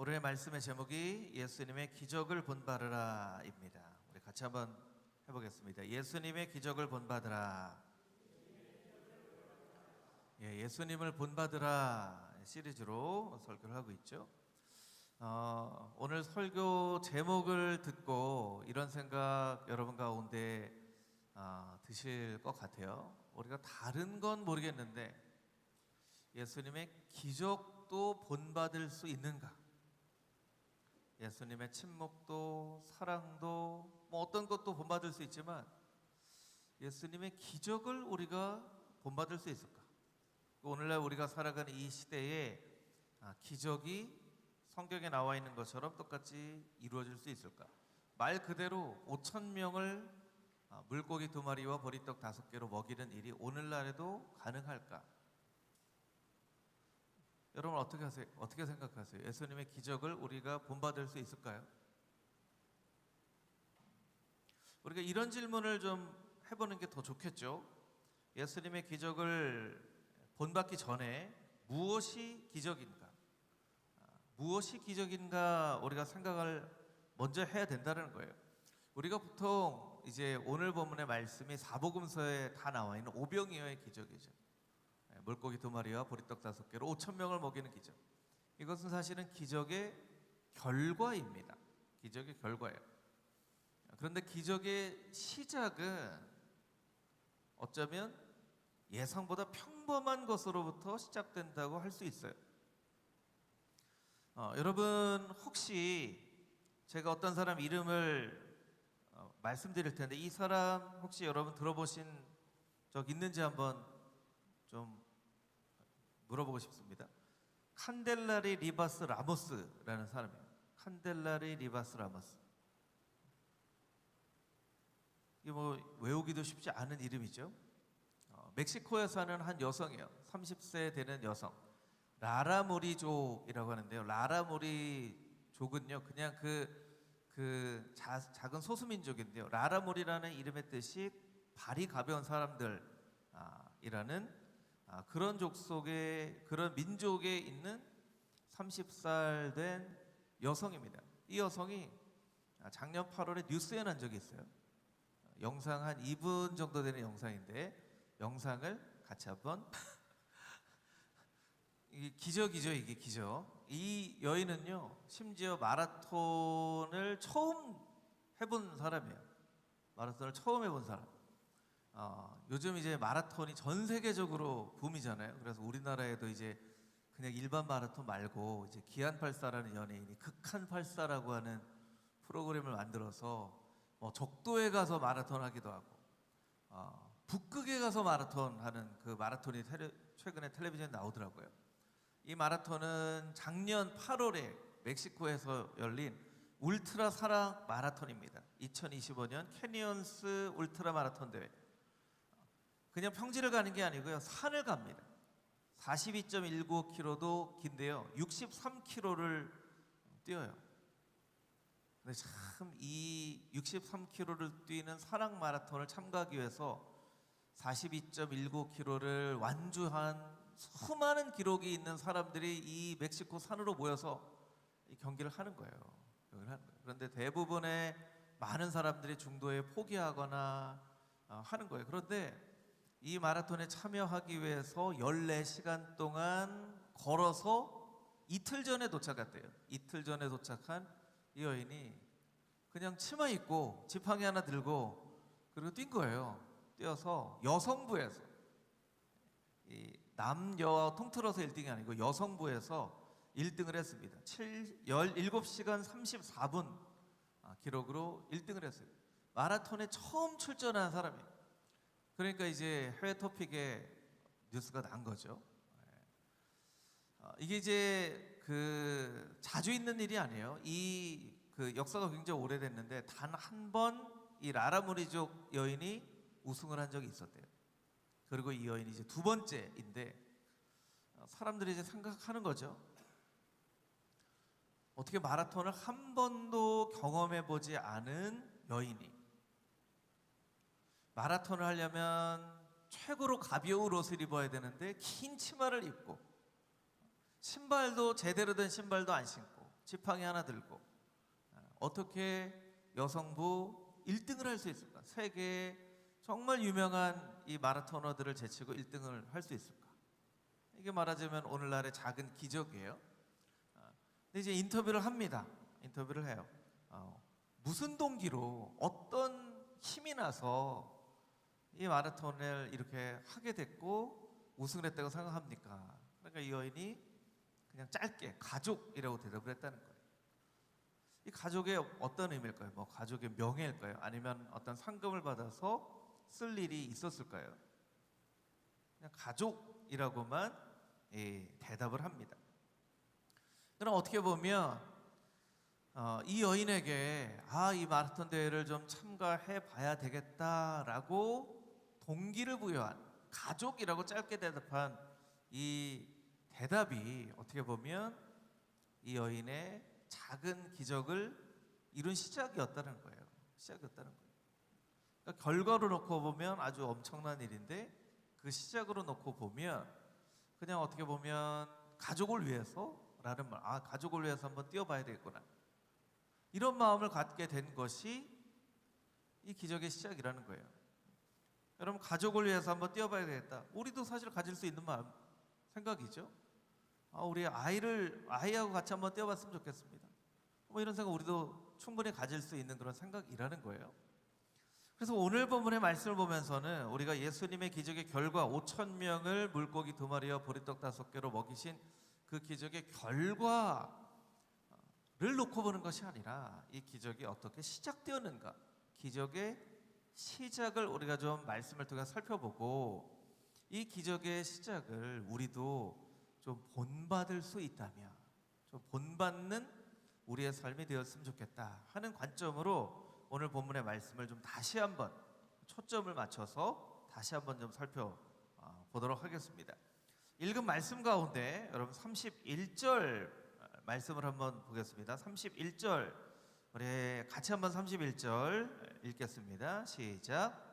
오늘의 말씀의 제목이 예수님의 기적을 본받으라입니다. 우리 같이 한번 해보겠습니다. 예수님의 기적을 본받으라. 예수님을 본받으라 시리즈로 설교를 하고 있죠. 오늘 설교 제목을 듣고 이런 생각 여러분 가운데 드실 것 같아요. 우리가 다른 건 모르겠는데 예수님의 기적도 본받을 수 있는가? 예수님의 침묵도 사랑도 어떤 것도 본받을 수 있지만 예수님의 기적을 우리가 본받을 수 있을까? 오늘날 우리가 살아가는 이 시대에 기적이 성경에 나와 있는 것처럼 똑같이 이루어질 수 있을까? 말 그대로 5,000명을 물고기 2마리와 보리떡 5개로 먹이는 일이 오늘날에도 가능할까? 여러분 어떻게 생각하세요? 예수님의 기적을 우리가 본받을 수 있을까요? 우리가 이런 질문을 좀 해보는 게 더 좋겠죠. 예수님의 기적을 본받기 전에 무엇이 기적인가? 무엇이 기적인가 우리가 생각을 먼저 해야 된다는 거예요. 우리가 보통 이제 오늘 본문의 말씀이 사복음서에 다 나와 있는 오병이어의 기적이죠. 물고기 2마리와 보리떡 5개로 5,000명을 먹이는 기적. 이것은 사실은 기적의 결과입니다. 기적의 결과예요. 그런데 기적의 시작은 어쩌면 예상보다 평범한 것으로부터 시작된다고 할 수 있어요. 여러분 혹시 제가 어떤 사람 이름을 말씀드릴 텐데 이 사람 혹시 여러분 들어보신 적 있는지 한번 좀 물어보고 싶습니다. 칸델라리 리바스 라모스라는 사람이에요. 칸델라리 리바스 라모스. 이게 외우기도 쉽지 않은 이름이죠. 멕시코에 사는 한 여성이에요. 30세 되는 여성. 라라무리족이라고 하는데요. 라라무리족은요, 그냥 작은 소수민족인데요. 라라무리라는 이름의 뜻이 발이 가벼운 사람들이라는 그런 그런 민족에 있는 30살 된 여성입니다. 이 여성이 작년 8월에 뉴스에 난 적이 있어요. 영상 한 2분 정도 되는 영상인데 영상을 같이 한번 이게 기적이죠. 이게 기적. 이 여인은요 심지어 마라톤을 처음 해본 사람이에요. 마라톤을 처음 해본 사람. 요즘 이제 마라톤이 전 세계적으로 붐이잖아요. 그래서 우리나라에도 이제 그냥 일반 마라톤 말고 이제 기안84라는 연예인이 극한84라고 하는 프로그램을 만들어서 적도에 가서 마라톤 하기도 하고 북극에 가서 마라톤 하는 그 마라톤이 최근에 텔레비전에 나오더라고요. 이 마라톤은 작년 8월에 멕시코에서 열린 울트라 사랑 마라톤입니다. 2025년 캐니언스 울트라 마라톤 대회. 그냥 평지를 가는 게 아니고요. 산을 갑니다. 42.19km도 긴데요. 63km를 뛰어요. 근데 참 이 63km를 뛰는 사랑 마라톤을 참가하기 위해서 42.19km를 완주한 수많은 기록이 있는 사람들이 이 멕시코 산으로 모여서 이 경기를 하는 거예요. 그런데 대부분의 많은 사람들이 중도에 포기하거나 하는 거예요. 그런데 이 마라톤에 참여하기 위해서 14시간 동안 걸어서 이틀 전에 도착했대요. 이틀 전에 도착한 이 여인이 그냥 치마 입고 지팡이 하나 들고 그리고 뛴 거예요. 뛰어서 여성부에서 남여와 통틀어서 1등이 아니고 여성부에서 1등을 했습니다. 17시간 34분 기록으로 1등을 했어요. 마라톤에 처음 출전한 사람이에요. 그러니까 이제 해외 토픽에 뉴스가 난 거죠. 이게 이제 자주 있는 일이 아니에요. 이 역사가 굉장히 오래됐는데 단 한 번 이 라라무리족 여인이 우승을 한 적이 있었대요. 그리고 이 여인이 이제 2번째인데 사람들이 이제 생각하는 거죠. 어떻게 마라톤을 한 번도 경험해 보지 않은 여인이 마라톤을 하려면 최고로 가벼운 옷을 입어야 되는데 긴 치마를 입고 신발도 제대로 된 신발도 안 신고 지팡이 하나 들고 어떻게 여성부 1등을 할 수 있을까? 세계에 정말 유명한 이 마라토너들을 제치고 1등을 할 수 있을까? 이게 말하자면 오늘날의 작은 기적이에요. 근데 이제 인터뷰를 합니다. 인터뷰를 해요. 무슨 동기로 어떤 힘이 나서 이 마라톤을 이렇게 하게 됐고 우승을 했다고 생각합니까? 그러니까 이 여인이 그냥 짧게 가족이라고 대답을 했다는 거예요. 이 가족의 어떤 의미일까요? 뭐 가족의 명예일까요? 아니면 어떤 상금을 받아서 쓸 일이 있었을까요? 그냥 가족이라고만 대답을 합니다. 그럼 어떻게 보면 이 여인에게 이 마라톤 대회를 좀 참가해 봐야 되겠다라고 동기를 부여한, 가족이라고 짧게 대답한 이 대답이 어떻게 보면 이 여인의 작은 기적을 이룬 시작이었다는 거예요. 시작이었다는 거예요. 그러니까 결과로 놓고 보면 아주 엄청난 일인데 그 시작으로 놓고 보면 그냥 어떻게 보면 가족을 위해서라는 말, 가족을 위해서 한번 뛰어봐야 되겠구나, 이런 마음을 갖게 된 것이 이 기적의 시작이라는 거예요. 여러분, 가족을 위해서 한번 뛰어봐야 되겠다, 우리도 사실 가질 수 있는 마음, 생각이죠. 우리 아이하고 같이 한번 뛰어봤으면 좋겠습니다, 뭐 이런 생각 우리도 충분히 가질 수 있는 그런 생각이라는 거예요. 그래서 오늘 본문의 말씀을 보면서는 우리가 예수님의 기적의 결과 5,000명을 물고기 2마리와 보리떡 5개로 먹이신 그 기적의 결과를 놓고 보는 것이 아니라 이 기적이 어떻게 시작되었는가, 기적의 시작을 우리가 좀 말씀을 통해 살펴보고 이 기적의 시작을 우리도 좀 본받을 수 있다면, 좀 본받는 우리의 삶이 되었으면 좋겠다 하는 관점으로 오늘 본문의 말씀을 좀 다시 한번 초점을 맞춰서 다시 한번 좀 살펴보도록 하겠습니다. 읽은 말씀 가운데 여러분 31절 말씀을 한번 보겠습니다. 31절 우리 같이 한번 31절 읽겠습니다. 시작.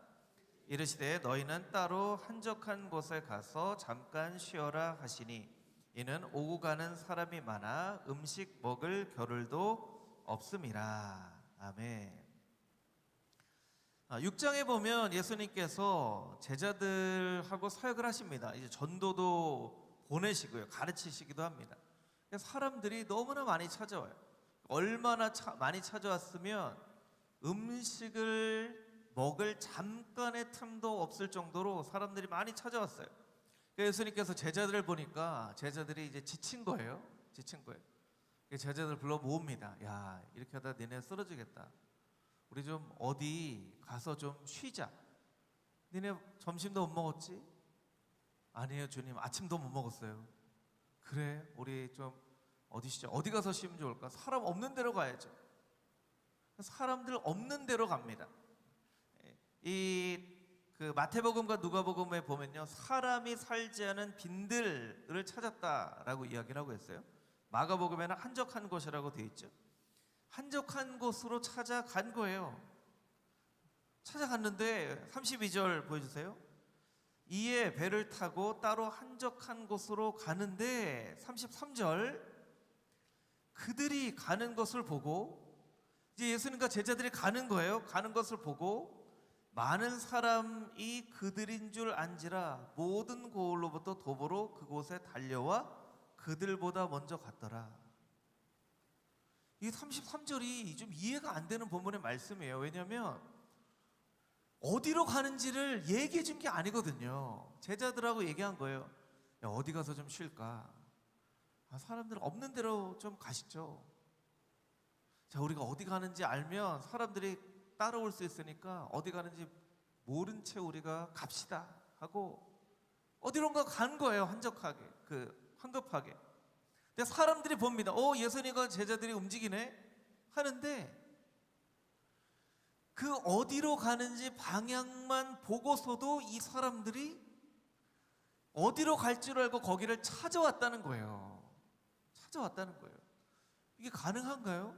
이르시되 너희는 따로 한적한 곳에 가서 잠깐 쉬어라 하시니 이는 오고 가는 사람이 많아 음식 먹을 겨를도 없음이라. 아멘. 6장에 보면 예수님께서 제자들하고 사역을 하십니다. 이제 전도도 보내시고요, 가르치시기도 합니다. 사람들이 너무나 많이 찾아와요. 얼마나 많이 찾아왔으면 음식을 먹을 잠깐의 틈도 없을 정도로 사람들이 많이 찾아왔어요. 예수님께서 제자들을 보니까 제자들이 이제 지친 거예요. 제자들 불러 모읍니다. 야, 이렇게 하다 니네 쓰러지겠다. 우리 좀 어디 가서 좀 쉬자. 니네 점심도 못 먹었지? 아니에요 주님, 아침도 못 먹었어요. 그래, 우리 좀 어디 쉬자. 어디 가서 쉬면 좋을까? 사람 없는 데로 가야죠. 사람들 없는 데로 갑니다. 그 마태복음과 누가복음에 보면요, 사람이 살지 않은 빈들을 찾았다라고 이야기를 하고 있어요. 마가복음에는 한적한 곳이라고 되어 있죠. 한적한 곳으로 찾아간 거예요. 찾아갔는데 32절 보여주세요. 이에 배를 타고 따로 한적한 곳으로 가는데 33절 그들이 가는 것을 보고, 이제 예수님과 제자들이 가는 거예요. 가는 것을 보고 많은 사람이 그들인 줄 안지라 모든 고을로부터 도보로 그곳에 달려와 그들보다 먼저 갔더라. 이 33절이 좀 이해가 안 되는 본문의 말씀이에요. 왜냐하면 어디로 가는지를 얘기해 준 게 아니거든요. 제자들하고 얘기한 거예요. 야, 어디 가서 좀 쉴까? 사람들 없는 데로 좀 가시죠. 자, 우리가 어디 가는지 알면 사람들이 따라올 수 있으니까 어디 가는지 모른 채 우리가 갑시다 하고 어디론가 간 거예요. 한적하게, 황급하게. 근데 사람들이 봅니다. 예수님과 제자들이 움직이네 하는데 그 어디로 가는지 방향만 보고서도 이 사람들이 어디로 갈 줄 알고 거기를 찾아왔다는 거예요. 이게 가능한가요?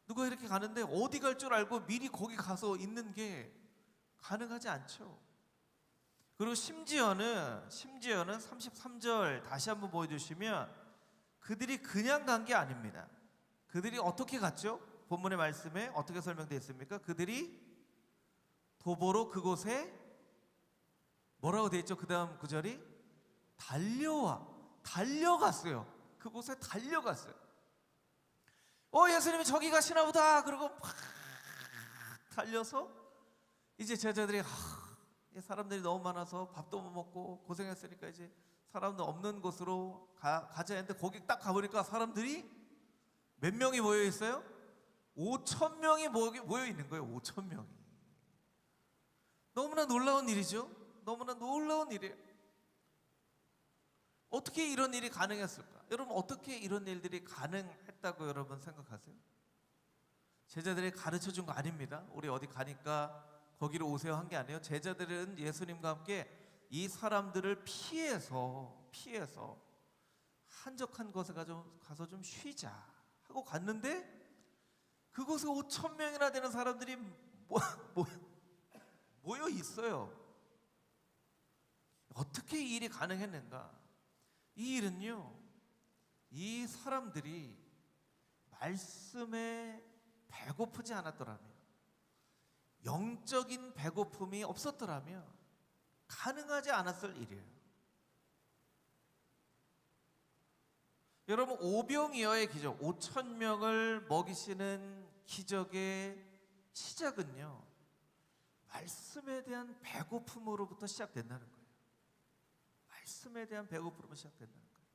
누가 이렇게 가는데 어디 갈 줄 알고 미리 거기 가서 있는 게 가능하지 않죠. 그리고 심지어는 33절 다시 한번 보여주시면 그들이 그냥 간 게 아닙니다. 그들이 어떻게 갔죠? 본문의 말씀에 어떻게 설명되어 있습니까? 그들이 도보로 그곳에 뭐라고 되어 있죠? 그 다음 구절이 달려갔어요. 그곳에 달려갔어요. 예수님이 저기 가시나 보다. 그리고 막 달려서 이제 제자들이 사람들이 너무 많아서 밥도 못 먹고 고생했으니까 이제 사람들 없는 곳으로 가자 했는데 거기 딱 가보니까 사람들이 몇 명이 모여 있어요? 5천 명이 모여 있는 거예요. 5천 명이. 너무나 놀라운 일이죠. 너무나 놀라운 일이에요. 어떻게 이런 일이 가능했을까? 여러분, 어떻게 이런 일들이 가능했다고 여러분 생각하세요? 제자들이 가르쳐 준 거 아닙니다. 우리 어디 가니까 거기로 오세요 한 게 아니에요. 제자들은 예수님과 함께 이 사람들을 피해서 한적한 곳에 가서 좀 쉬자 하고 갔는데 그곳에 5천 명이나 되는 사람들이 모여 있어요. 어떻게 이 일이 가능했는가? 이 일은요, 이 사람들이 말씀에 배고프지 않았더라면, 영적인 배고픔이 없었더라면 가능하지 않았을 일이에요. 여러분, 오병이어의 기적, 5천 명을 먹이시는 기적의 시작은요, 말씀에 대한 배고픔으로부터 시작된다는 거예요. 말씀에 대한 배고픔으로 시작된다는 거예요.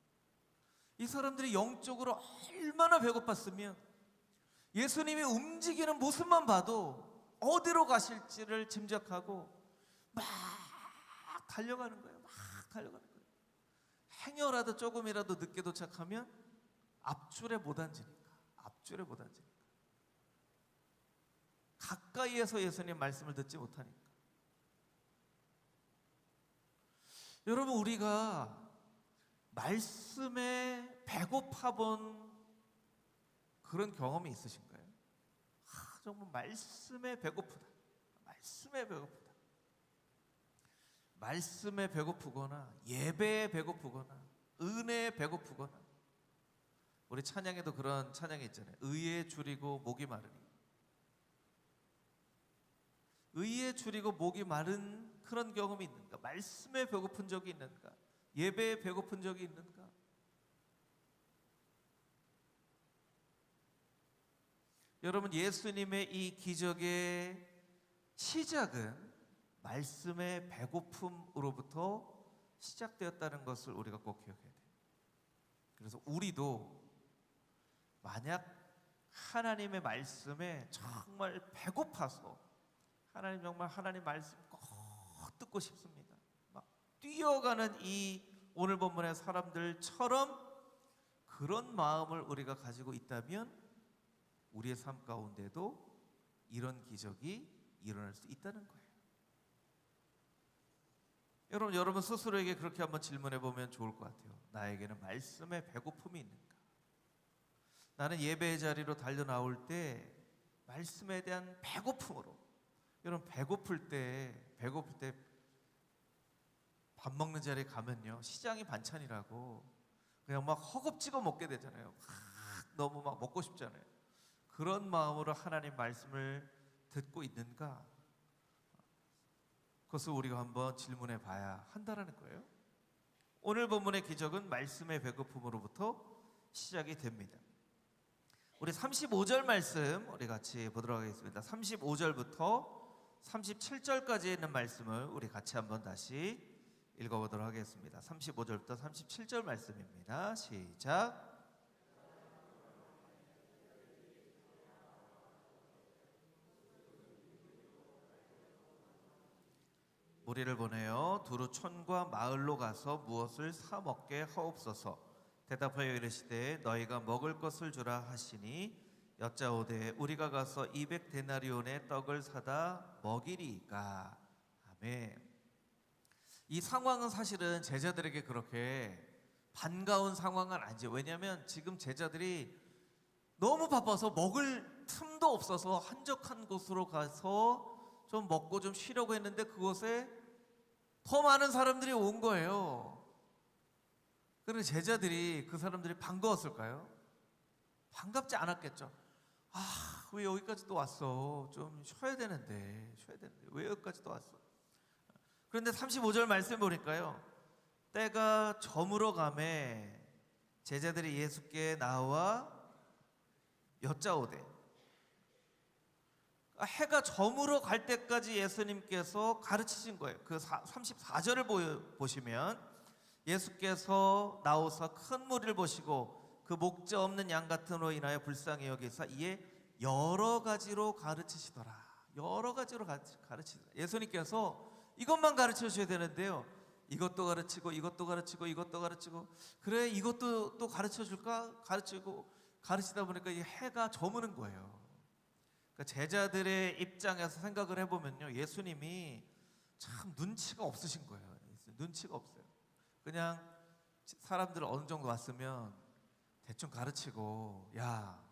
이 사람들이 영적으로 얼마나 배고팠으면 예수님이 움직이는 모습만 봐도 어디로 가실지를 짐작하고 막 달려가는 거예요. 막 달려가는 거예요. 행여라도 조금이라도 늦게 도착하면 앞줄에 못 앉으니까. 가까이에서 예수님 말씀을 듣지 못하니까. 여러분, 우리가 말씀에 배고파 본 그런 경험이 있으신가요? 정말 말씀에 배고프다. 말씀에 배고프거나 예배에 배고프거나 은혜에 배고프거나. 우리 찬양에도 그런 찬양이 있잖아요. 의에 줄이고 목이 마르니. 의에 줄이고 목이 마른 그런 경험이 있는가? 말씀에 배고픈 적이 있는가? 예배에 배고픈 적이 있는가? 여러분, 예수님의 이 기적의 시작은 말씀의 배고픔으로부터 시작되었다는 것을 우리가 꼭 기억해야 돼요. 그래서 우리도 만약 하나님의 말씀에 정말 배고파서 하나님 말씀 꼭 듣고 싶습니다. 막 뛰어가는 이 오늘 본문의 사람들처럼 그런 마음을 우리가 가지고 있다면 우리의 삶 가운데도 이런 기적이 일어날 수 있다는 거예요. 여러분 스스로에게 그렇게 한번 질문해 보면 좋을 것 같아요. 나에게는 말씀의 배고픔이 있는가? 나는 예배의 자리로 달려 나올 때 말씀에 대한 배고픔으로. 여러분, 배고플 때 밥 먹는 자리에 가면요, 시장이 반찬이라고 그냥 막 허겁지겁 먹게 되잖아요. 너무 막 먹고 싶잖아요. 그런 마음으로 하나님 말씀을 듣고 있는가? 그것을 우리가 한번 질문해 봐야 한다는 거예요. 오늘 본문의 기적은 말씀의 배고픔으로부터 시작이 됩니다. 우리 35절 말씀 우리 같이 보도록 하겠습니다. 35절부터 37절까지 있는 말씀을 우리 같이 한번 다시 읽어보도록 하겠습니다. 35절부터 37절 말씀입니다. 시작. 무리를 보내어 두루 촌과 마을로 가서 무엇을 사 먹게 하옵소서. 대답하여 이르시되 너희가 먹을 것을 주라 하시니 여짜오되 우리가 가서 200데나리온의 떡을 사다 먹이리이까. 아멘. 이 상황은 사실은 제자들에게 그렇게 반가운 상황은 아니죠. 왜냐하면 지금 제자들이 너무 바빠서 먹을 틈도 없어서 한적한 곳으로 가서 좀 먹고 좀 쉬려고 했는데 그곳에 더 많은 사람들이 온 거예요. 그런 제자들이 그 사람들이 반가웠을까요? 반갑지 않았겠죠. 아, 왜 여기까지 또 왔어? 좀 쉬어야 되는데 왜 여기까지 또 왔어? 그런데 35절 말씀 보니까요, 때가 저물어 가매 제자들이 예수께 나와 여짜오되, 해가 저물어 갈 때까지 예수님께서 가르치신 거예요. 그 34절을 보시면 예수께서 나오사 큰 무리를 보시고 그 목자 없는 양 같은으로 인하여 불쌍히 여기사 이에 여러 가지로 가르치시더라. 여러 가지로 가르치시더라. 예수님께서 이것만 가르쳐 주셔야 되는데요, 이것도 가르치고 이것도 가르치고 이것도 가르치고, 그래 이것도 또 가르쳐 줄까? 가르치다 보니까 이 해가 저무는 거예요. 그러니까 제자들의 입장에서 생각을 해보면요, 예수님이 참 눈치가 없으신 거예요. 눈치가 없어요. 그냥 사람들 어느 정도 왔으면 대충 가르치고, 야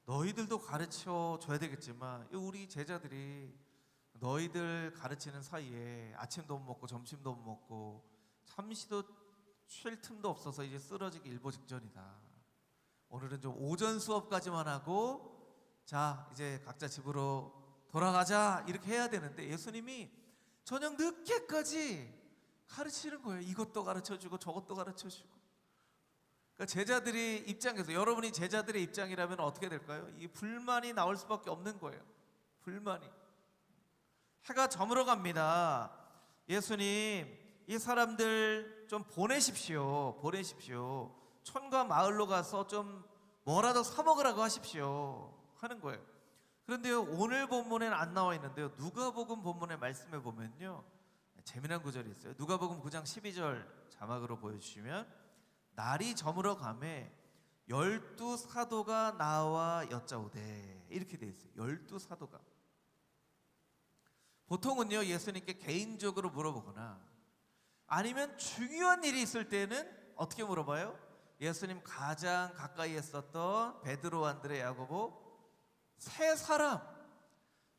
너희들도 가르쳐 줘야 되겠지만 우리 제자들이 너희들 가르치는 사이에 아침도 못 먹고 점심도 못 먹고 잠시도 쉴 틈도 없어서 이제 쓰러지기 일보 직전이다. 오늘은 좀 오전 수업까지만 하고 자 이제 각자 집으로 돌아가자, 이렇게 해야 되는데 예수님이 저녁 늦게까지 가르치는 거예요. 이것도 가르쳐주고 저것도 가르쳐주고. 그러니까 제자들이 입장에서, 여러분이 제자들의 입장이라면 어떻게 될까요? 이 불만이 나올 수밖에 없는 거예요. 불만이. 해가 저물어 갑니다. 예수님, 이 사람들 좀 보내십시오. 촌과 마을로 가서 좀 뭐라도 사 먹으라고 하십시오 하는 거예요. 그런데요, 오늘 본문에는 안 나와 있는데요, 누가복음 본문의 말씀에 보면요, 재미난 구절이 있어요. 누가복음 9장 12절 자막으로 보여주시면, 날이 저물어 가매 12사도가 나와 여짜오되, 이렇게 돼 있어요. 12사도가. 보통은요, 예수님께 개인적으로 물어보거나 아니면 중요한 일이 있을 때는 어떻게 물어봐요? 예수님 가장 가까이 했었던 베드로, 안드레, 야고보 세 사람,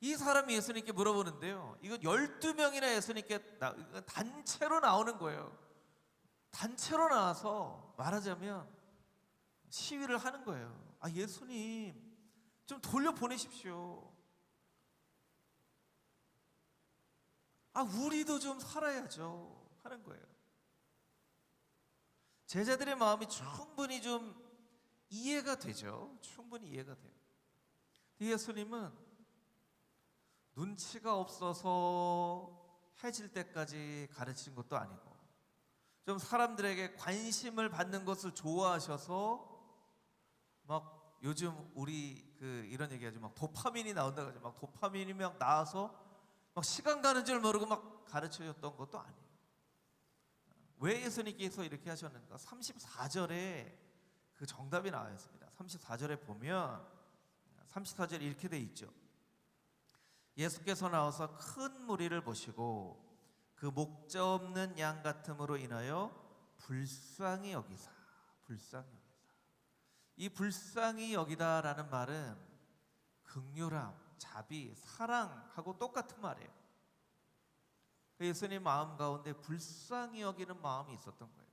이 사람이 예수님께 물어보는데요, 이거 12명이나 예수님께 단체로 나오는 거예요. 단체로 나와서 말하자면 시위를 하는 거예요. 아, 예수님 좀 돌려보내십시오. 아, 우리도 좀 살아야죠 하는 거예요. 제자들의 마음이 충분히 좀 이해가 되죠. 충분히 이해가 돼요. 예수님은 눈치가 없어서 해질 때까지 가르치는 것도 아니고, 좀 사람들에게 관심을 받는 것을 좋아하셔서 막 요즘 우리 이런 얘기하죠. 막 도파민이 나온다고 하죠. 막 도파민이 막 나와서 막 시간 가는 줄 모르고 막 가르쳐줬던 것도 아니에요. 왜 예수님께서 이렇게 하셨는가? 34절에 그 정답이 나와 있습니다. 34절에 보면 34절에 이렇게 돼 있죠. 예수께서 나와서 큰 무리를 보시고 그 목자 없는 양 같음으로 인하여 불쌍히 여기사. 이 불쌍히 여기다라는 말은 긍휼함, 자비, 사랑하고 똑같은 말이에요. 예수님 마음 가운데 불쌍히 여기는 마음이 있었던 거예요.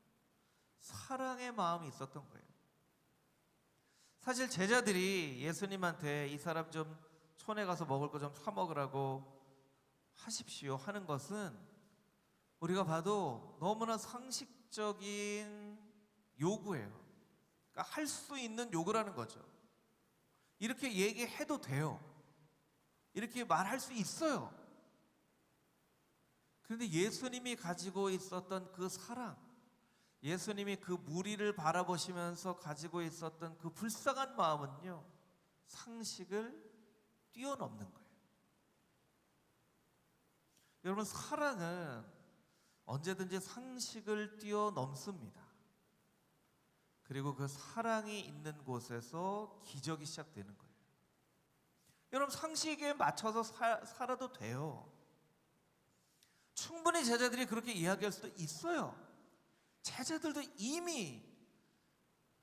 사랑의 마음이 있었던 거예요. 사실 제자들이 예수님한테 이 사람 좀 촌에 가서 먹을 거 좀 사 먹으라고 하십시오 하는 것은 우리가 봐도 너무나 상식적인 요구예요. 그러니까 할 수 있는 요구라는 거죠. 이렇게 얘기해도 돼요. 이렇게 말할 수 있어요. 그런데 예수님이 가지고 있었던 그 사랑, 예수님이 그 무리를 바라보시면서 가지고 있었던 그 불쌍한 마음은요, 상식을 뛰어넘는 거예요. 여러분, 사랑은 언제든지 상식을 뛰어넘습니다. 그리고 그 사랑이 있는 곳에서 기적이 시작되는 거예요. 여러분, 상식에 맞춰서 살아도 돼요. 충분히 제자들이 그렇게 이야기할 수도 있어요. 제자들도 이미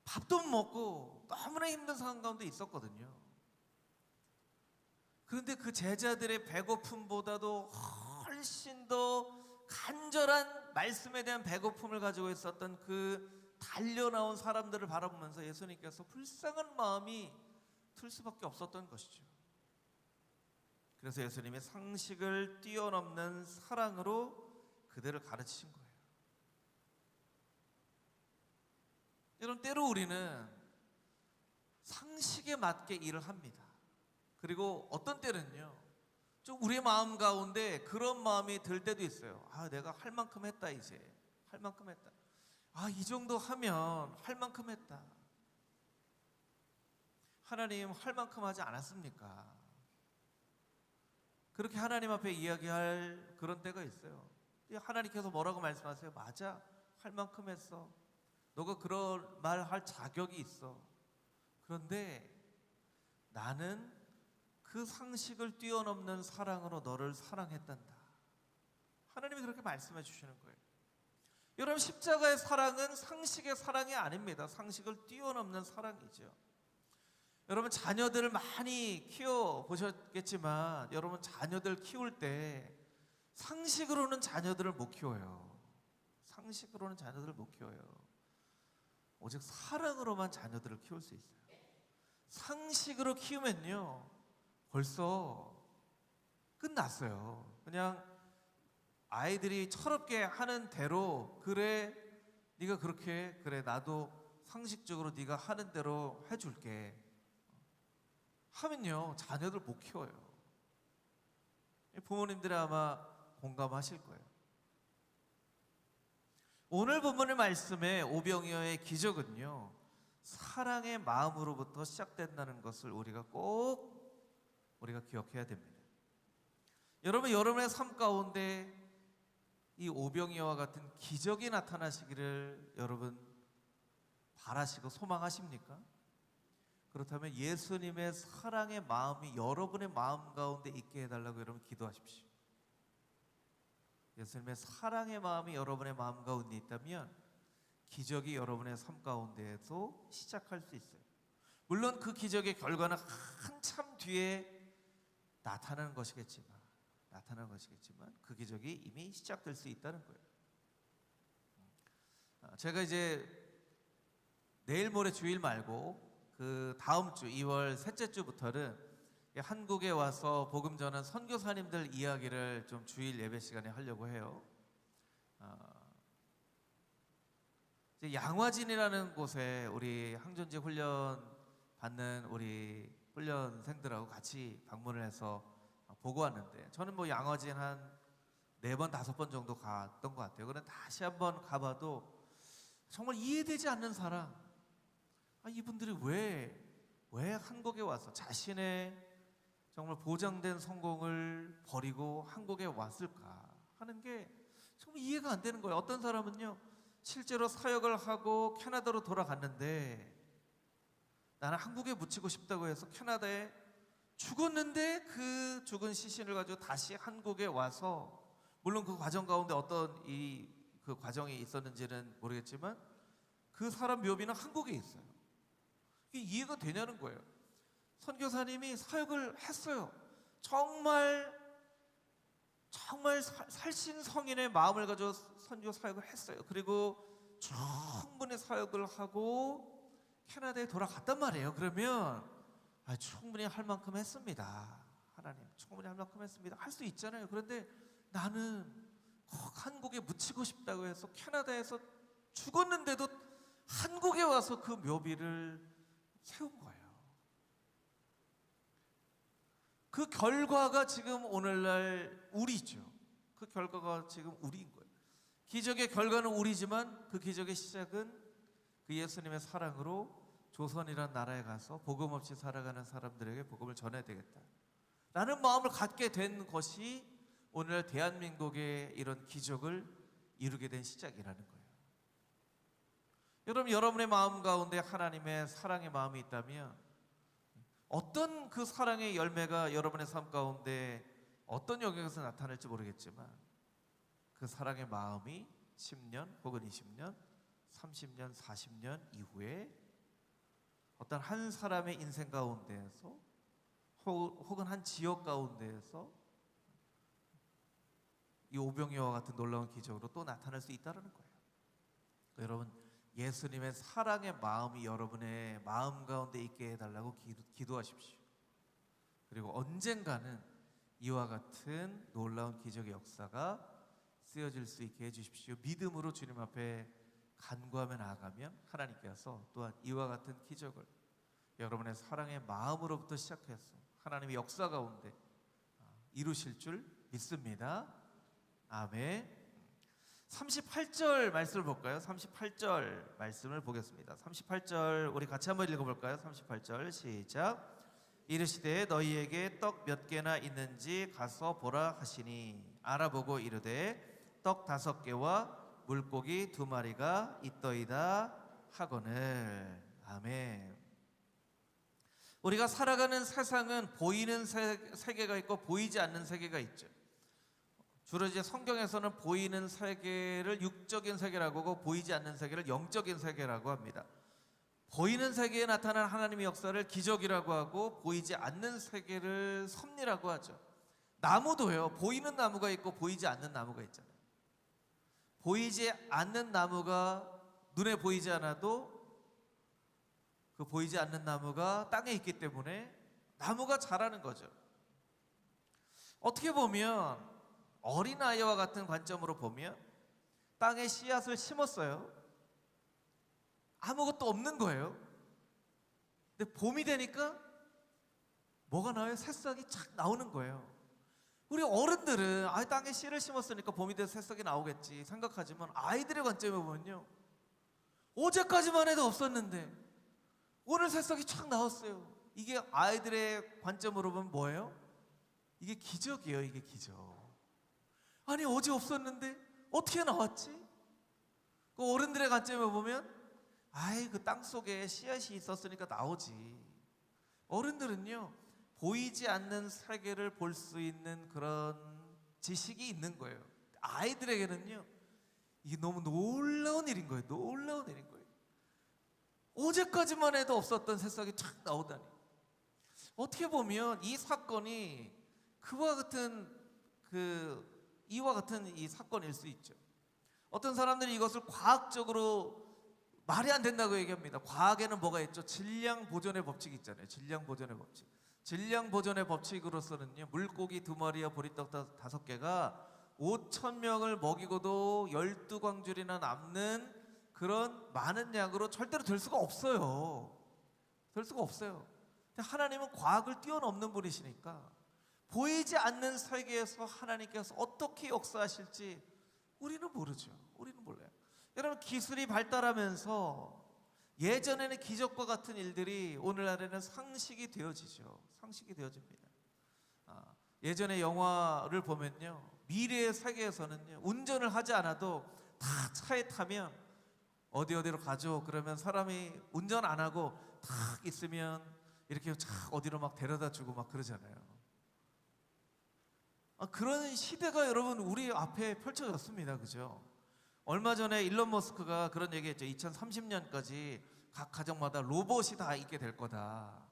밥도 못 먹고 너무나 힘든 상황 가운데 있었거든요. 그런데 그 제자들의 배고픔보다도 훨씬 더 간절한 말씀에 대한 배고픔을 가지고 있었던 그 달려나온 사람들을 바라보면서 예수님께서 불쌍한 마음이 들 수밖에 없었던 것이죠. 그래서 예수님이 상식을 뛰어넘는 사랑으로 그들을 가르치신 거예요. 여러분, 때로 우리는 상식에 맞게 일을 합니다. 그리고 어떤 때는요, 좀 우리의 마음 가운데 그런 마음이 들 때도 있어요. 아, 내가 할 만큼 했다, 이제. 할 만큼 했다. 아, 이 정도 하면 할 만큼 했다. 하나님, 할 만큼 하지 않았습니까? 그렇게 하나님 앞에 이야기할 그런 때가 있어요. 하나님께서 뭐라고 말씀하세요? 맞아, 할 만큼 했어. 너가 그런 말 할 자격이 있어. 그런데 나는 그 상식을 뛰어넘는 사랑으로 너를 사랑했단다. 하나님이 그렇게 말씀해 주시는 거예요. 여러분, 십자가의 사랑은 상식의 사랑이 아닙니다. 상식을 뛰어넘는 사랑이죠. 여러분, 자녀들을 많이 키워보셨겠지만 여러분, 자녀들 키울 때 상식으로는 자녀들을 못 키워요. 상식으로는 자녀들을 못 키워요. 오직 사랑으로만 자녀들을 키울 수 있어요. 상식으로 키우면요, 벌써 끝났어요. 그냥 아이들이 철없게 하는 대로, 그래 네가 그렇게 해, 그래 나도 상식적으로 네가 하는 대로 해줄게 하면요, 자녀들 못 키워요. 부모님들이 아마 공감하실 거예요. 오늘 본문의 말씀에 오병이어의 기적은요, 사랑의 마음으로부터 시작된다는 것을 우리가 기억해야 됩니다. 여러분, 여러분의 삶 가운데 이 오병이어와 같은 기적이 나타나시기를 여러분 바라시고 소망하십니까? 그렇다면 예수님의 사랑의 마음이 여러분의 마음 가운데 있게 해달라고 여러분 기도하십시오. 예수님의 사랑의 마음이 여러분의 마음 가운데 있다면 기적이 여러분의 삶 가운데에서 시작할 수 있어요. 물론 그 기적의 결과는 한참 뒤에 나타나는 것이겠지만 그 기적이 이미 시작될 수 있다는 거예요. 제가 이제 내일 모레 주일 말고 그 다음 주 2월 셋째 주부터는 한국에 와서 복음 전한 선교사님들 이야기를 좀 주일 예배 시간에 하려고 해요. 이제 양화진이라는 곳에 우리 항전지 훈련 받는 우리 훈련생들하고 같이 방문을 해서 보고 왔는데, 저는 뭐 양화진 한 4번, 5번 정도 갔던 것 같아요. 그런데 다시 한번 가봐도 정말 이해되지 않는 사람, 이분들이 왜 한국에 와서 자신의 정말 보장된 성공을 버리고 한국에 왔을까 하는 게 정말 이해가 안 되는 거예요. 어떤 사람은요, 실제로 사역을 하고 캐나다로 돌아갔는데 나는 한국에 묻히고 싶다고 해서 캐나다에 죽었는데 그 죽은 시신을 가지고 다시 한국에 와서, 물론 그 과정 가운데 어떤 그 과정이 있었는지는 모르겠지만 그 사람 묘비는 한국에 있어요. 이게 이해가 되냐는 거예요. 선교사님이 사역을 했어요. 정말 살신성인의 마음을 가지고 선교 사역을 했어요. 그리고 충분히 사역을 하고 캐나다에 돌아갔단 말이에요. 그러면 충분히 할 만큼 했습니다. 하나님, 충분히 할 만큼 했습니다. 할 수 있잖아요. 그런데 나는 꼭 한국에 묻히고 싶다고 해서 캐나다에서 죽었는데도 한국에 와서 그 묘비를 세운 거예요. 그 결과가 지금 오늘날 우리죠. 그 결과가 지금 우리인 거예요. 기적의 결과는 우리지만 그 기적의 시작은 그 예수님의 사랑으로 조선이란 나라에 가서 복음 없이 살아가는 사람들에게 복음을 전해야 되겠다 라는 마음을 갖게 된 것이 오늘 대한민국의 이런 기적을 이루게 된 시작이라는 거예요. 여러분, 여러분의 마음 가운데 하나님의 사랑의 마음이 있다면 어떤 그 사랑의 열매가 여러분의 삶 가운데 어떤 영역에서 나타날지 모르겠지만 그 사랑의 마음이 10년 혹은 20년, 30년, 40년 이후에 어떤 한 사람의 인생 가운데에서 혹은 한 지역 가운데에서 이 오병이어와 같은 놀라운 기적으로 또 나타날 수 있다는 거예요. 여러분, 예수님의 사랑의 마음이 여러분의 마음 가운데 있게 해달라고 기도하십시오. 그리고 언젠가는 이와 같은 놀라운 기적의 역사가 쓰여질 수 있게 해주십시오. 믿음으로 주님 앞에 간구하며 나아가면 하나님께서 또한 이와 같은 기적을 여러분의 사랑의 마음으로부터 시작해서 하나님의 역사 가운데 이루실 줄 믿습니다. 아멘. 38절 말씀을 볼까요? 38절 말씀을 보겠습니다. 38절 우리 같이 한번 읽어볼까요? 38절 시작. 이르시되 너희에게 떡 몇 개나 있는지 가서 보라 하시니 알아보고 이르되 떡 5개와 물고기 2마리가 있더이다 하거늘. 아멘. 우리가 살아가는 세상은 보이는 세계가 있고 보이지 않는 세계가 있죠. 주로 이제 성경에서는 보이는 세계를 육적인 세계라고 하고 보이지 않는 세계를 영적인 세계라고 합니다. 보이는 세계에 나타난 하나님의 역사를 기적이라고 하고 보이지 않는 세계를 섭리라고 하죠. 나무도요, 보이는 나무가 있고 보이지 않는 나무가 있잖아요. 보이지 않는 나무가 눈에 보이지 않아도 그 보이지 않는 나무가 땅에 있기 때문에 나무가 자라는 거죠. 어떻게 보면 어린아이와 같은 관점으로 보면 땅에 씨앗을 심었어요. 아무것도 없는 거예요. 근데 봄이 되니까 뭐가 나와요? 새싹이 착 나오는 거예요. 우리 어른들은 땅에 씨를 심었으니까 봄이 돼서 새싹이 나오겠지 생각하지만 아이들의 관점에 보면요, 어제까지만 해도 없었는데 오늘 새싹이 착 나왔어요. 이게 아이들의 관점으로 보면 뭐예요? 이게 기적이에요. 이게 기적. 아니 어제 없었는데 어떻게 나왔지? 그 어른들의 관점에 보면 그 땅속에 씨앗이 있었으니까 나오지. 어른들은요, 보이지 않는 세계를 볼 수 있는 그런 지식이 있는 거예요. 아이들에게는요, 이게 너무 놀라운 일인 거예요. 놀라운 일인 거예요. 어제까지만 해도 없었던 새싹이 착 나오다니. 어떻게 보면 이 사건이 이와 같은 이 사건일 수 있죠. 어떤 사람들이 이것을 과학적으로 말이 안 된다고 얘기합니다. 과학에는 뭐가 있죠? 질량 보존의 법칙이 있잖아요. 질량 보존의 법칙. 질량 보존의 법칙으로서는요, 물고기 2마리와 보리떡 5개가 5,000명을 먹이고도 12광줄이나 남는 그런 많은 양으로 절대로 될 수가 없어요. 될 수가 없어요. 근데 하나님은 과학을 뛰어넘는 분이시니까 보이지 않는 세계에서 하나님께서 어떻게 역사하실지 우리는 모르죠. 우리는 몰라요. 여러분, 기술이 발달하면서 예전에는 기적과 같은 일들이 오늘날에는 상식이 되어지죠. 상식이 되어집니다. 예전에 영화를 보면요, 미래의 세계에서는요, 운전을 하지 않아도 다 차에 타면 어디로 가죠. 그러면 사람이 운전 안 하고 탁 있으면 이렇게 착 어디로 막 데려다 주고 막 그러잖아요. 그런 시대가 여러분 우리 앞에 펼쳐졌습니다. 그죠? 얼마 전에 일론 머스크가 그런 얘기했죠. 2030년까지 각 가정마다 로봇이 다 있게 될 거다.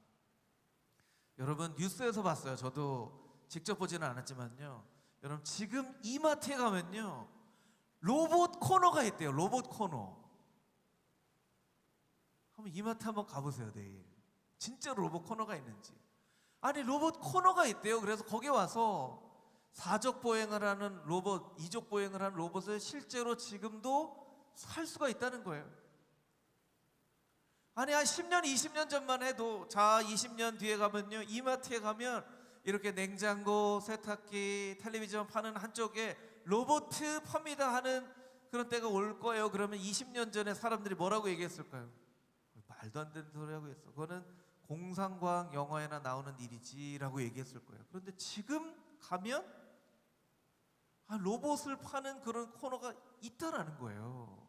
여러분 뉴스에서 봤어요. 저도 직접 보지는 않았지만요, 여러분 지금 이마트에 가면요, 로봇 코너가 있대요. 로봇 코너. 한번 이마트 한번 가보세요. 내일 진짜로 로봇 코너가 있는지. 아니 로봇 코너가 있대요. 그래서 거기 와서 사적 보행을 하는 로봇, 이족 보행을 하는 로봇을 실제로 지금도 살 수가 있다는 거예요. 아니 한 10년, 20년 전만 해도 20년 뒤에 가면요, 이마트에 가면 이렇게 냉장고, 세탁기, 텔레비전 파는 한쪽에 로봇 팝니다 하는 그런 때가 올 거예요. 그러면 20년 전에 사람들이 뭐라고 얘기했을까요? 말도 안 되는 소리 하고 있어. 그거는 공상과학 영화에나 나오는 일이지라고 얘기했을 거예요. 그런데 지금 가면 로봇을 파는 그런 코너가 있다라는 거예요.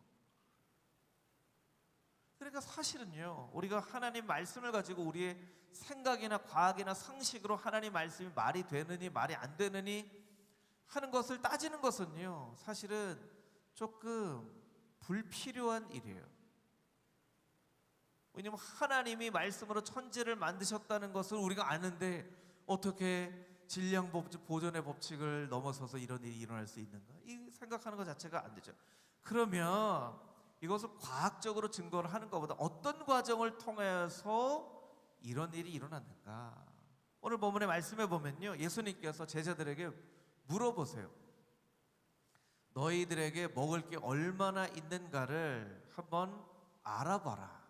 그러니까 사실은요, 우리가 하나님 말씀을 가지고 우리의 생각이나 과학이나 상식으로 하나님 말씀이 말이 되느니 말이 안 되느니 하는 것을 따지는 것은요, 사실은 조금 불필요한 일이에요. 왜냐하면 하나님이 말씀으로 천지를 만드셨다는 것을 우리가 아는데 어떻게 질량 보존의 법칙을 넘어서서 이런 일이 일어날 수 있는가? 이 생각하는 것 자체가 안 되죠. 그러면 이것을 과학적으로 증거를 하는 것보다 어떤 과정을 통해서 이런 일이 일어났는가. 오늘 본문의 말씀에 보면요, 예수님께서 제자들에게 물어보세요. 너희들에게 먹을 게 얼마나 있는가를 한번 알아봐라.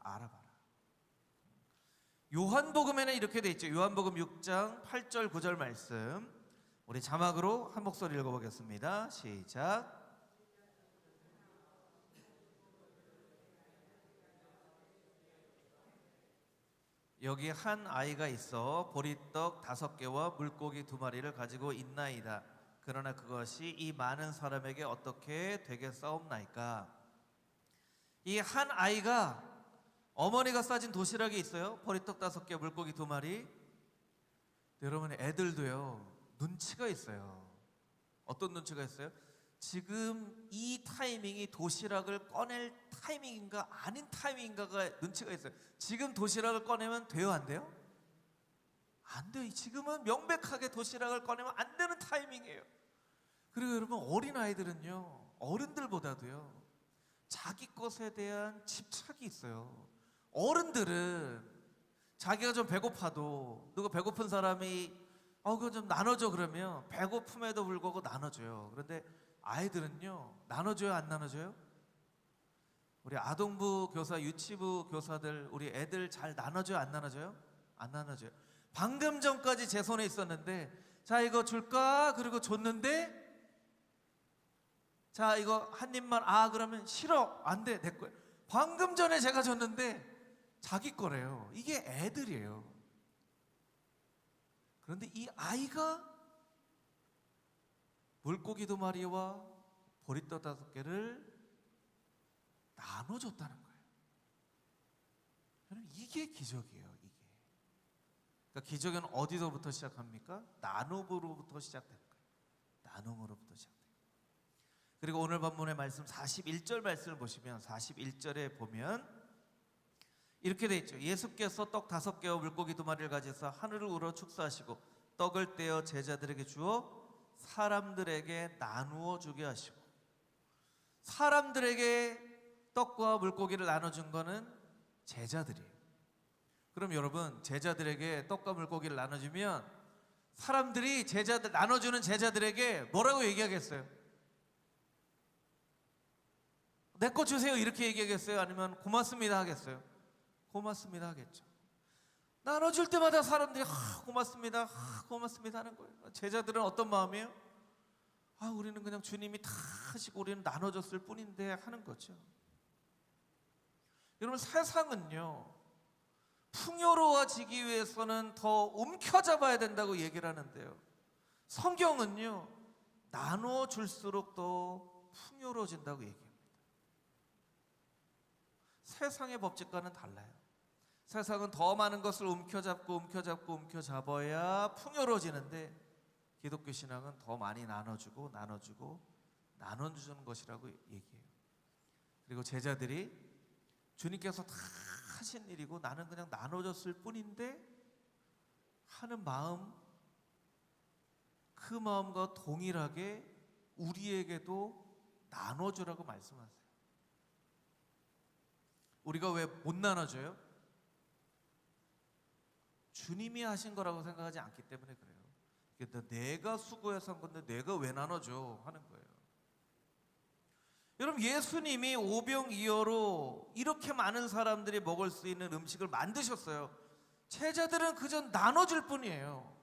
요한복음에는 이렇게 돼 있죠. 요한복음 6장 8절 9절 말씀, 우리 자막으로 한 목소리 읽어보겠습니다. 시작. 여기 한 아이가 있어 보리떡 5개와 물고기 2마리를 가지고 있나이다. 그러나 그것이 이 많은 사람에게 어떻게 되겠사옵나이까. 이 한 아이가, 어머니가 싸진 도시락이 있어요. 보리떡 5개, 물고기 2마리. 여러분, 애들도요 눈치가 있어요. 어떤 눈치가 있어요? 지금 이 타이밍이 도시락을 꺼낼 타이밍인가 아닌 타이밍인가가 눈치가 있어요. 지금 도시락을 꺼내면 돼요, 안 돼요? 안 돼요. 지금은 명백하게 도시락을 꺼내면 안 되는 타이밍이에요. 그리고 여러분, 어린아이들은요 어른들보다도요 자기 것에 대한 집착이 있어요. 어른들은 자기가 좀 배고파도, 누가 배고픈 사람이 그거 좀 나눠줘 그러면 배고픔에도 불구하고 나눠줘요. 그런데 아이들은요 나눠줘요, 안 나눠줘요? 우리 아동부 교사, 유치부 교사들, 우리 애들 잘 나눠줘요, 안 나눠줘요? 안 나눠줘요. 방금 전까지 제 손에 있었는데, 자 이거 줄까? 그리고 줬는데, 자 이거 한 입만, 그러면 싫어, 안 돼, 내 거야. 방금 전에 제가 줬는데 자기 거래요. 이게 애들이에요. 그런데 이 아이가 물고기 2마리와 보리떡 5개를 나눠줬다는 거예요. 여러분, 이게 기적이에요. 이게. 그러니까 기적은 어디서부터 시작합니까? 나눔으로부터 시작되는 거예요. 나눔으로부터 시작돼요. 그리고 오늘 본문의 말씀 41절 말씀을 보시면, 41절에 보면 이렇게 돼 있죠. 예수께서 떡 5개와 물고기 2마리를 가져서 하늘을 우러 축사하시고 떡을 떼어 제자들에게 주어 사람들에게 나누어 주게 하시고. 사람들에게 떡과 물고기를 나눠준 거는 제자들이에요. 그럼 여러분, 제자들에게 떡과 물고기를 나눠주면 사람들이 나눠주는 제자들에게 뭐라고 얘기하겠어요? 내 거 주세요 이렇게 얘기하겠어요? 아니면 고맙습니다 하겠어요? 고맙습니다 하겠죠. 나눠줄 때마다 사람들이 고맙습니다, 고맙습니다 하는 거예요. 제자들은 어떤 마음이에요? 우리는 그냥 주님이 다 하시고 우리는 나눠줬을 뿐인데 하는 거죠. 여러분, 세상은요 풍요로워지기 위해서는 더 움켜잡아야 된다고 얘기를 하는데요, 성경은요 나눠줄수록 더 풍요로워진다고 얘기합니다. 세상의 법칙과는 달라요. 세상은 더 많은 것을 움켜잡아야 풍요로워지는데, 기독교 신앙은 더 많이 나눠주는 것이라고 얘기해요. 그리고 제자들이 주님께서 다 하신 일이고 나는 그냥 나눠줬을 뿐인데 하는 마음, 그 마음과 동일하게 우리에게도 나눠주라고 말씀하세요. 우리가 왜 못 나눠줘요? 주님이 하신 거라고 생각하지 않기 때문에 그래요. 그러니까 내가 수고해서 한 건데 내가 왜 나눠줘 하는 거예요. 여러분, 예수님이 오병이어로 이렇게 많은 사람들이 먹을 수 있는 음식을 만드셨어요. 제자들은 그저 나눠줄 뿐이에요.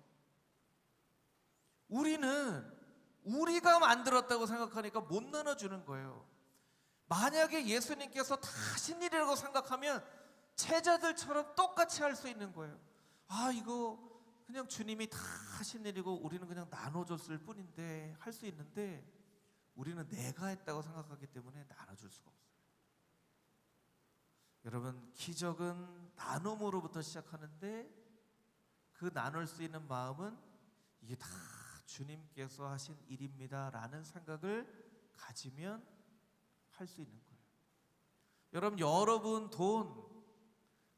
우리는 우리가 만들었다고 생각하니까 못 나눠주는 거예요. 만약에 예수님께서 다 하신 일이라고 생각하면 제자들처럼 똑같이 할 수 있는 거예요. 이거 그냥 주님이 다 하신 일이고 우리는 그냥 나눠줬을 뿐인데 할 수 있는데, 우리는 내가 했다고 생각하기 때문에 나눠줄 수가 없어요. 여러분, 기적은 나눔으로부터 시작하는데 그 나눌 수 있는 마음은 이게 다 주님께서 하신 일입니다 라는 생각을 가지면 할 수 있는 거예요. 여러분 돈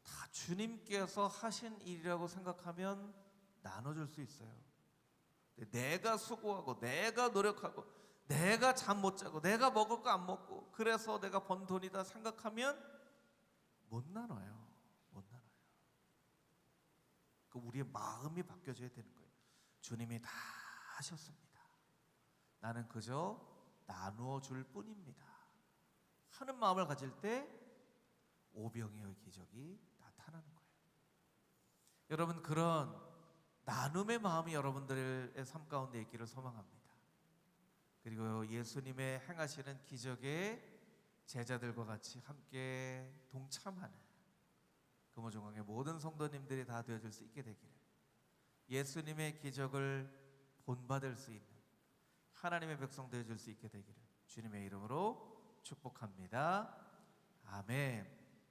다 주님께서 하신 일이라고 생각하면 나눠줄 수 있어요. 내가 수고하고 내가 노력하고 내가 잠 못 자고 내가 먹을 거 안 먹고 그래서 내가 번 돈이다 생각하면 못 나눠요. 못 나눠요. 그 우리의 마음이 바뀌어져야 되는 거예요. 주님이 다 하셨습니다. 나는 그저 나누어 줄 뿐입니다 하는 마음을 가질 때 오병이어의 기적이 나타나는 거예요. 여러분, 그런 나눔의 마음이 여러분들의 삶 가운데 있기를 소망합니다. 그리고 예수님의 행하시는 기적에 제자들과 같이 함께 동참하는 금호종강의 모든 성도님들이 다 되어줄 수 있게 되기를, 예수님의 기적을 본받을 수 있는 하나님의 백성 되어줄 수 있게 되기를 주님의 이름으로 축복합니다. 아멘.